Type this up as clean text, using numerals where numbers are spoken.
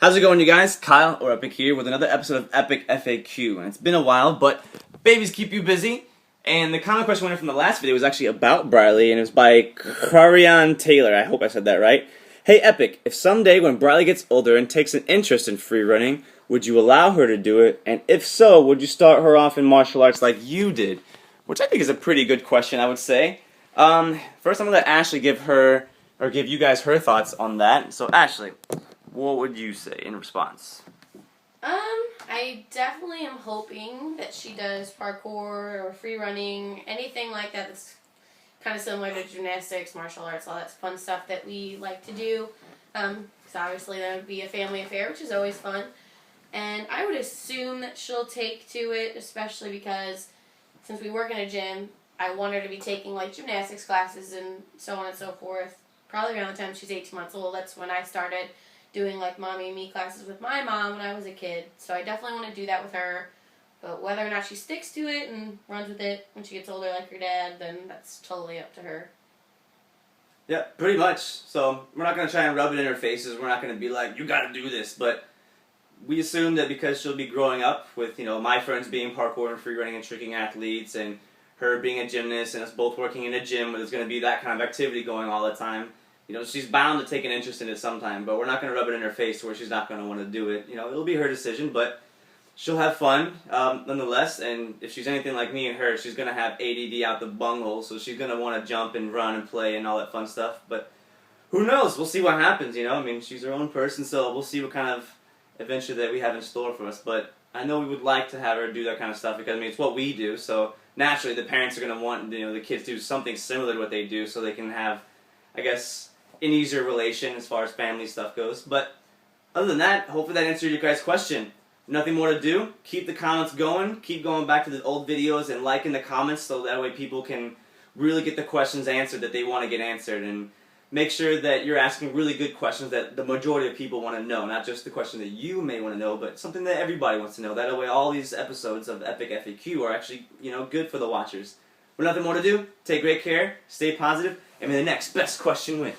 How's it going, you guys? Kyle or Epic here with another episode of Epic FAQ. And it's been a while, but babies keep you busy. And the comment question winner from the last video was actually about Bryley, and it was by Carion Taylor. I hope I said that right. Hey Epic, if someday when Bryley gets older and takes an interest in free running, would you allow her to do it? And if so, would you start her off in martial arts like you did? Which I think is a pretty good question, I would say. First I'm going to let Ashley give you guys her thoughts on that. So Ashley, what would you say in response? I definitely am hoping that she does parkour or free running, anything like that that's kind of similar to gymnastics, martial arts, all that fun stuff that we like to do. Because obviously that would be a family affair, which is always fun. And I would assume that she'll take to it, especially because since we work in a gym, I want her to be taking like gymnastics classes and so on and so forth. Probably around the time she's 18 months old, that's when I started doing like mommy and me classes with my mom when I was a kid. So I definitely want to do that with her. But whether or not she sticks to it and runs with it when she gets older like her dad, then that's totally up to her. Yeah, pretty much. So we're not going to try and rub it in her faces. We're not going to be like, you got to do this. But we assume that because she'll be growing up with, my friends being parkour and free running and tricking athletes, and her being a gymnast, and us both working in a gym where there's going to be that kind of activity going all the time, she's bound to take an interest in it sometime, but we're not going to rub it in her face where she's not going to want to do it. It'll be her decision, but she'll have fun nonetheless, and if she's anything like me and her, she's going to have ADD out the bunghole, so she's going to want to jump and run and play and all that fun stuff, but who knows? We'll see what happens, she's her own person, so we'll see what kind of adventure that we have in store for us, but I know we would like to have her do that kind of stuff because, it's what we do, so naturally the parents are going to want, the kids to do something similar to what they do so they can have, I guess, an easier relation as far as family stuff goes. But other than that, hopefully that answered your guys' question. Nothing more to do. Keep the comments going. Keep going back to the old videos and liking the comments so that way people can really get the questions answered that they want to get answered. And make sure that you're asking really good questions that the majority of people want to know. Not just the question that you may want to know, but something that everybody wants to know. That way all these episodes of Epic FAQ are actually, good for the watchers. With nothing more to do, take great care, stay positive, and may the next best question win.